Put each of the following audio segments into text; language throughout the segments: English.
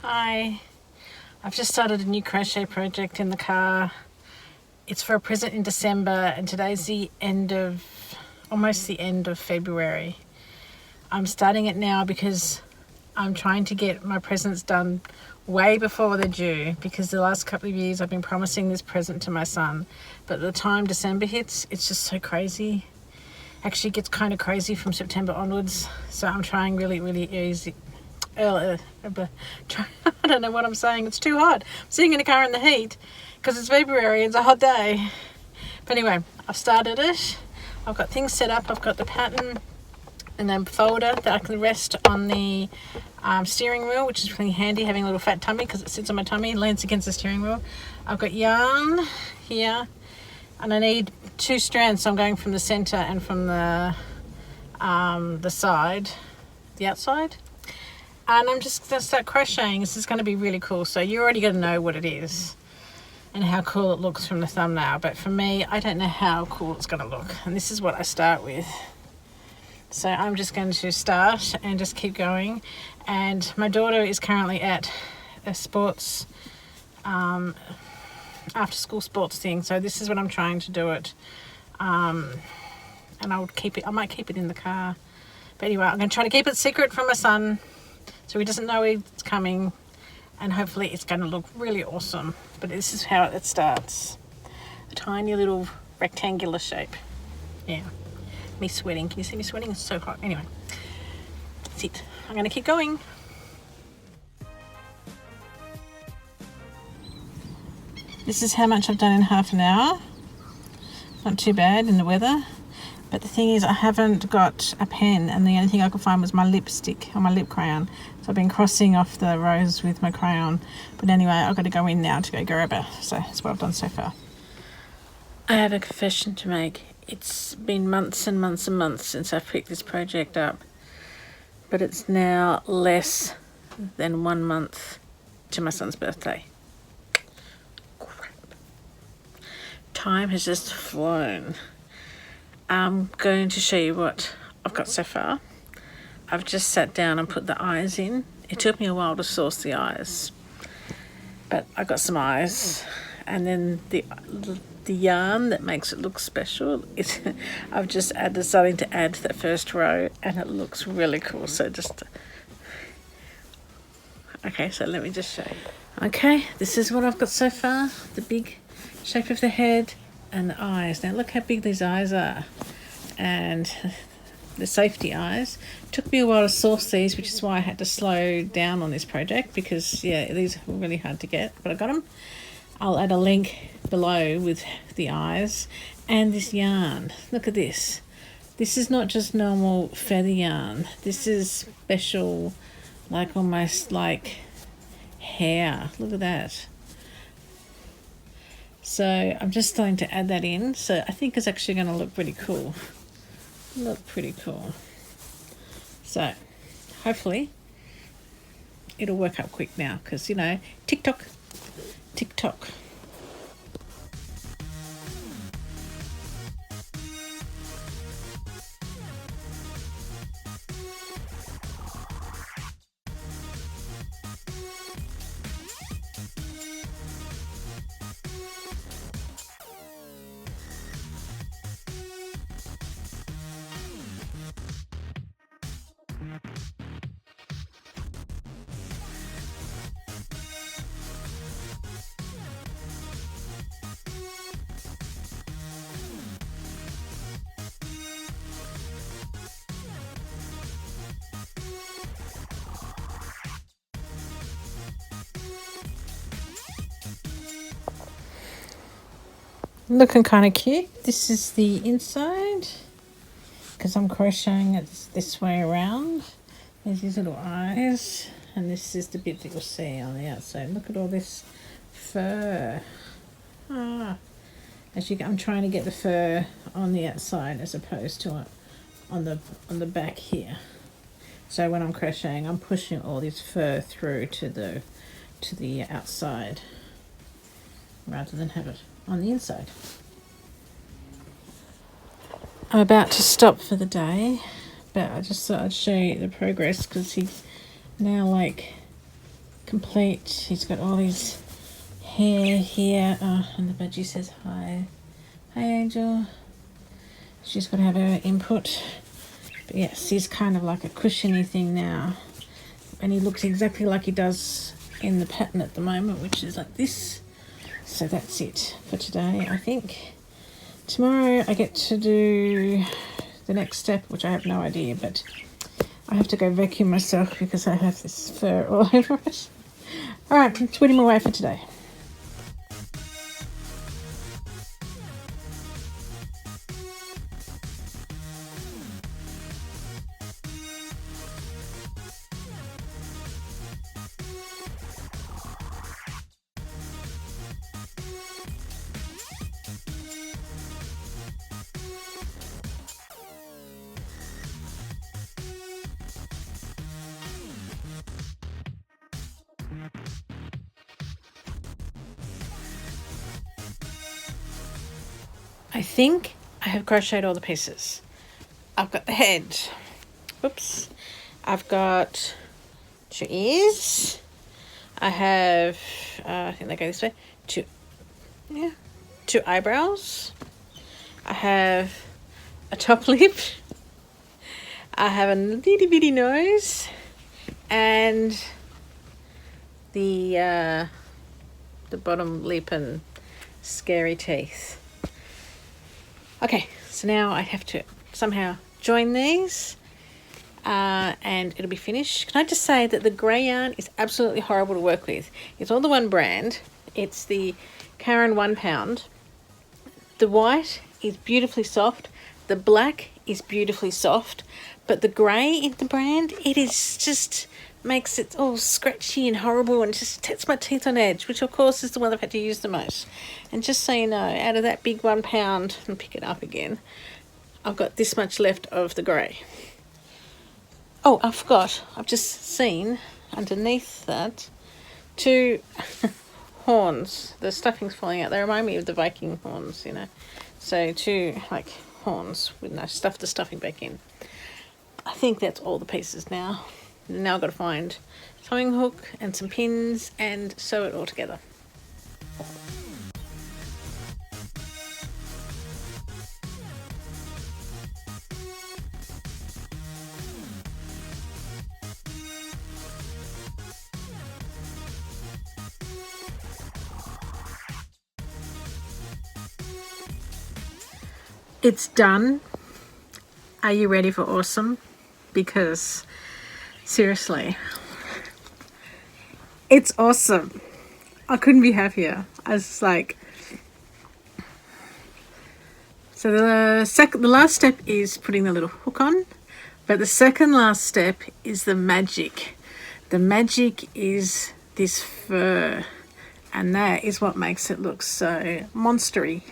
Hi, I've just started a new crochet project in the car. It's for a present in December and today's almost the end of February. I'm starting it now because I'm trying to get my presents done way before they're due, because the last couple of years I've been promising this present to my son, but the time December hits, it's just so crazy. Actually, it gets kind of crazy from September onwards, so I'm trying really easy. I don't know what I'm saying. It's too hot. I'm sitting in the car in the heat because it's February. It's a hot day. But anyway, I've started it. I've got things set up. I've got the pattern and a folder that I can rest on the steering wheel, which is really handy, having a little fat tummy because it sits on my tummy and leans against the steering wheel. I've got yarn here and I need 2 strands, so I'm going from the center and from the side, the outside. And I'm just going to start crocheting. This is going to be really cool. So you're already going to know what it is and how cool it looks from the thumbnail. But for me, I don't know how cool it's going to look. And this is what I start with. So I'm just going to start and just keep going. And my daughter is currently at a sports, after school sports thing. So this is what I'm trying to do it. And I might keep it in the car. But anyway, I'm going to try to keep it secret from my son, so he doesn't know it's coming, and hopefully it's going to look really awesome. But this is how it starts. A tiny little rectangular shape. Yeah. Me sweating. Can you see me sweating? It's so hot. Anyway, that's it. I'm going to keep going. This is how much I've done in half an hour. Not too bad in the weather. But the thing is, I haven't got a pen, and the only thing I could find was my lipstick or my lip crayon. So I've been crossing off the rows with my crayon. But anyway, I've got to go in now to go grab it. So that's what I've done so far. I have a confession to make. It's been months and months and months since I've picked this project up. But it's now less than 1 month to my son's birthday. Crap. Time has just flown. I'm going to show you what I've got so far. I've just sat down and put the eyes in. It took me a while to source the eyes, but I got some eyes, and then the yarn that makes it look special is I've just starting to add the first row, and it looks really cool. So okay, so let me just show you. Okay, this is what I've got so far. The big shape of the head and the eyes. Now look how big these eyes are, and the safety eyes. It took me a while to source these, which is why I had to slow down on this project, because yeah, these were really hard to get, but I got them. I'll add a link below with the eyes and this yarn. Look at this. This is not just normal feather yarn. This is special, like almost like hair. Look at that. So I'm just starting to add that in. So I think it's actually going to look pretty cool. Look pretty cool. So hopefully it'll work up quick now, because you know, TikTok. Looking kind of cute. This is the inside, because I'm crocheting it this way around. There's these little eyes, and this is the bit that you'll see on the outside. Look at all this fur. I'm trying to get the fur on the outside as opposed to on the back here. So when I'm crocheting, I'm pushing all this fur through to the outside rather than have it on the inside. I'm about to stop for the day, but I just thought I'd show you the progress, because he's now like complete. He's got all his hair here. Oh, and the budgie says hi. Hi, Angel. She's got to have her input. But yes, he's kind of like a cushiony thing now. And he looks exactly like he does in the pattern at the moment, which is like this. So that's it for today, I think. Tomorrow I get to do the next step, which I have no idea, but I have to go vacuum myself because I have this fur all over it. All right, I'm tweeting my way for today. I think I have crocheted all the pieces. I've got the head. Whoops. I've got 2 ears. I have, I think they go this way, 2 eyebrows. I have a top lip. I have a little bitty nose. And the bottom lip and scary teeth. Okay, so now I have to somehow join these and it'll be finished. Can I just say that the grey yarn is absolutely horrible to work with. It's all the one brand. It's the Karen 1 pound. The white is beautifully soft. The black is beautifully soft. But the grey in the brand, it is just makes it all scratchy and horrible and just sets my teeth on edge, which of course is the one I've had to use the most. And just so you know, out of that big 1 pound, and pick it up again, I've got this much left of the grey. Oh, I forgot, I've just seen underneath that 2 horns. The stuffing's falling out. They remind me of the Viking horns, you know. So 2 like horns with no stuff, the stuffing back in. I think that's all the pieces now. Now I've got to find a sewing hook and some pins and sew it all together. It's done. Are you ready for awesome? Because seriously, it's awesome. I couldn't be happier. I was like, so the last step is putting the little hook on, but the second last step is the magic. The magic is this fur, and that is what makes it look so monstery,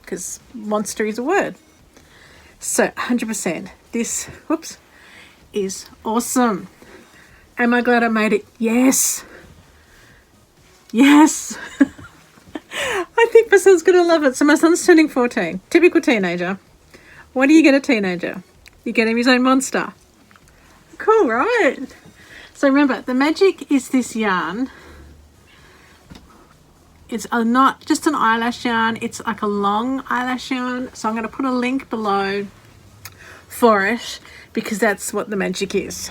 because monster is a word. So 100%, this, whoops, is awesome. Am I glad I made it? Yes. Yes. I think my son's going to love it. So my son's turning 14. Typical teenager. What do you get a teenager? You get him his own monster. Cool, right? So remember, the magic is this yarn. It's not just an eyelash yarn. It's like a long eyelash yarn. So I'm going to put a link below for it, because that's what the magic is.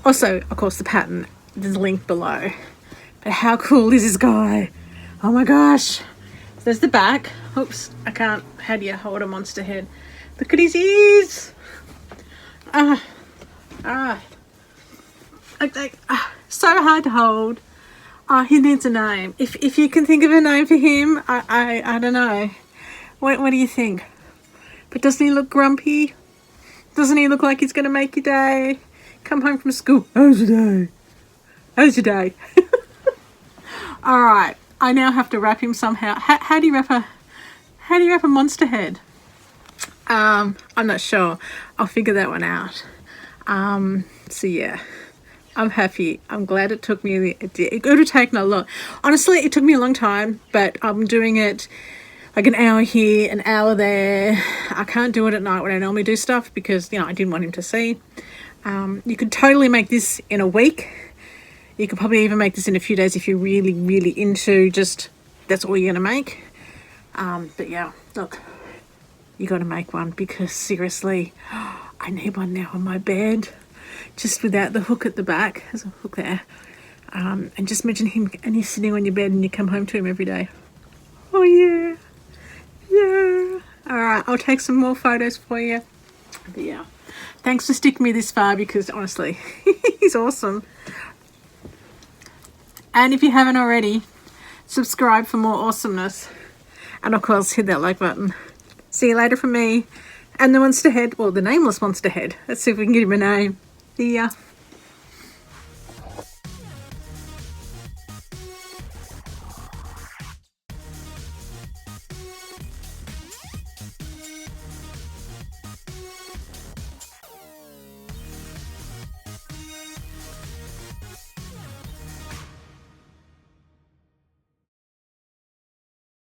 Also, of course, the pattern, there's a link below. But how cool is this guy? Oh my gosh. So there's the back. Oops, I can't. How do you hold a monster head? Look at his ears. So hard to hold. He needs a name. If you can think of a name for him, I don't know. What do you think? But doesn't he look grumpy? Doesn't he look like he's going to make your day? Come home from school. How's your day? How's your day? All right. I now have to wrap him somehow. How do you wrap a monster head? I'm not sure. I'll figure that one out. So yeah, I'm happy. I'm glad it took me. It would have taken a lot. Honestly, it took me a long time, but I'm doing it like an hour here, an hour there. I can't do it at night when I normally do stuff because, you know, I didn't want him to see. You could totally make this in a week. You could probably even make this in a few days if you're really, really into just, that's all you're going to make. But yeah, look, you got to make one because seriously, I need one now on my bed, just without the hook at the back. There's a hook there. And just imagine him and he's sitting on your bed and you come home to him every day. Oh yeah, yeah. All right, I'll take some more photos for you. But yeah, thanks for sticking me this far because honestly, he's awesome. And if you haven't already, subscribe for more awesomeness. And of course, hit that like button. See you later from me and the monster head, well, the nameless monster head. Let's see if we can give him a name. See ya.